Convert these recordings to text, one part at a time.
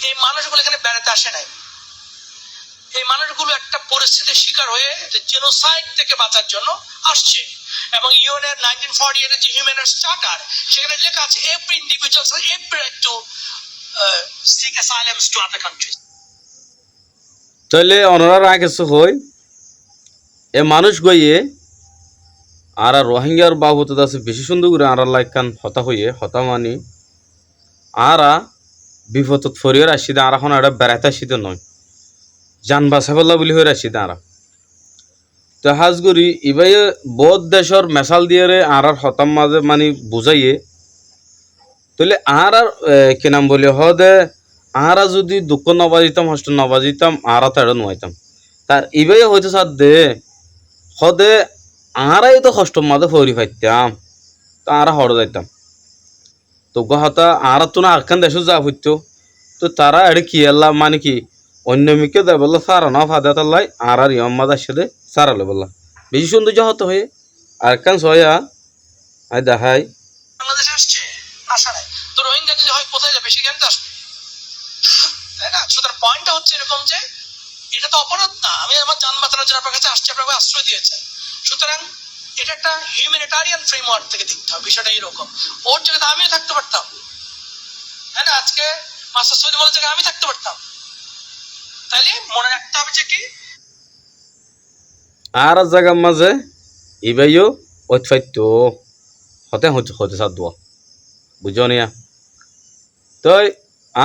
এই মানুষগুলো এখানে বেড়াতে আসে নাই। এই মানুষগুলো একটা পরিস্থিতির শিকার হয়ে জেনোসাইড থেকে বাঁচার জন্য আসছে। এবং ইউএনএর 1948 এর যে হিউম্যান রাইটস চার্টার, সেখানে লেখা আছে every individual has every right to seek asylums to other countries. তাহলে অনরার আগে হই এ মানুষ গইয়ে আর রোহিঙ্গার বাবুতে আছে বেশি সুন্দর করে আর লাইকান হতা হইয়ে হতা মানি আরা বিপদত ফরিয়ে আসি দে আর এখন এটা বেড়াইতে আসি নয় জান বাসাবল্লা বলি হয়ে আসি দে আর তো হাজগুড়ি ইবাই বহুত দেশর মেশাল দিয়ে রে আর হতাম মাঝে মানে বুঝাইয়ে তাহলে আর কি নাম বলি হদে আরা যদি দুঃখ নবাজিতাম হস্ত নবাজিতাম আরা তো এটা নোয়াইতাম তার ইবাই হইতে সার দে হদে আরাই তো কষ্ট মাঝে ফরি ফাইতাম তো আরা হর যাইতাম তো গহতা আরা তো না আরখান দেশ যা হইতো তো তারা এটা কি আল্লাহ মানে কি অন্য মিকে দেয় বললো সারা না ফাদা তাল্লাই আর ইয়ম মাদার সাথে সারালে বললা বেশি সৌন্দর্য হতে হয়ে আরখান সয়া আই দেখাই বাংলাদেশে আসছে, আসা নাই। তো রোহিঙ্গা যদি হয় কোথায় যাবে, সেখানে তো আসবে, তাই না? সুতরাং পয়েন্টটা হচ্ছে এরকম যে এটা তো অপরাধ না, আমি আমার যান বাঁচানোর জন্য আপনার কাছে আসছি, আপনাকে আশ্রয় দিয়েছেন। সুতরাং এটা একটা হিউম্যানিটারিয়ান ফ্রেমওয়ার্ক থেকে দেখতে হবে বিষয়টা। এরকম ওর জায়গায় আমিও থাকতে পারতাম, তাই না? আজকে মাস্টার সৈয়দ বলার জায়গায় আমি থাকতে পারতাম। তাইলে মনে রাখতে হবে যে কি আর জায়গার মাঝে ইবাইও ঐতফাইতো হতে হতে হতে সাদ বুঝো নিয়া তই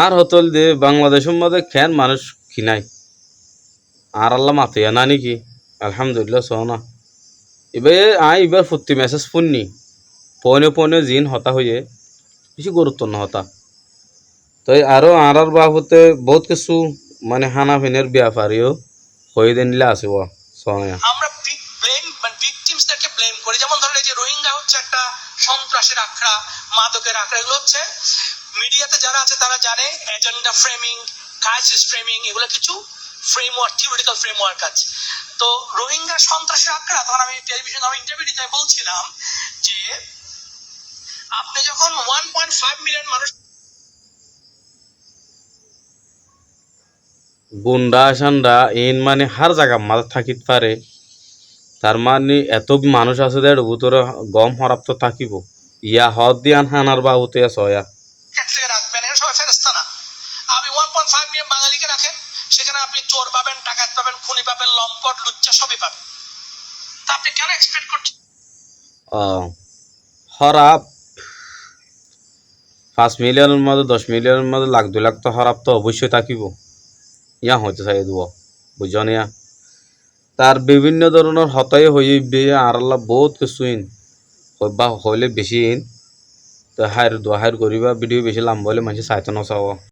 আর হতল দে বাংলাদেশের মধ্যে খেন মানুষ খিনাই আর আল্লাহ মাতিয়া না নাকি আলহামদুলিল্লাহ সোনা এবার এবার ফুর্তি মেসেজ শুননি পয়নে পয়নে জিন হতা হয়ে বেশি গুরুত্ব না হতা তাই আরও আর বাবুতে বহুত কিছু মানে হানা ফিনের ব্যাপারেও হয়ে দিলে আছে ও সোনা আমরা ব্লেম মানে ভিকটিমসদেরকে ব্লেম করি। যেমন ধরেন এই যে রোহিঙ্গা হচ্ছে একটা সন্ত্রাসের আখড়া, মাদকের আখড়া। এগুলো হচ্ছে মিডিয়াতে যারা আছে তারা জানে এজেন্ডা ফ্রেমিং, ক্রাইসিস ফ্রেমিং, এগুলো কিছু ফ্রেমওয়ার্ক, থিওরিটিক্যাল ফ্রেমওয়ার্ক আছে। তো রোহিঙ্গা সন্ত্রাসের আখড়া, তখন আমি টেলিভিশনে আমার ইন্টারভিউ দিতে বলছিলাম যে আপনি যখন 1.5 মিলিয়ন মানুষ গুন্ডা সান্ডা ইন মানে হার জায়গা মাঝে থাকিত পারে তার মানে এত মানুষ আছে দেড় ভিতরে গম হরাপ তো থাকিব ইয়া হদ দিয়ান হানার বাবুতে সয়া ক্ষেত্রে রাখবেন, এটা সবাই ফেরেস্তা না। আপনি 1.5 মিলিয়ন বাঙালিকে রাখেন, সেখানে আপনি চোর পাবেন, ডাকাত পাবেন, খুনি পাবেন, লম্পট, লুচ্চা সবই পাবেন। তা আপনি কেন এক্সপেক্ট করছেন হরাপ 5 মিলিয়নের মধ্যে 10 মিলিয়নের মধ্যে লাখ 2 লাখ তো হরাপ তো অবশ্যই থাকিব ইয়া হইতে চাই দিব বুঝো নিয়া তার বিভিন্ন ধরনের হতাই হইবে আর আল্লাহ বহুত কিছু ইন বা হইলে বেশি ইন তো হার দোয়া হার করিবা ভিডিও বেশি লাম্বা হলে মানুষ চাইতো না চাও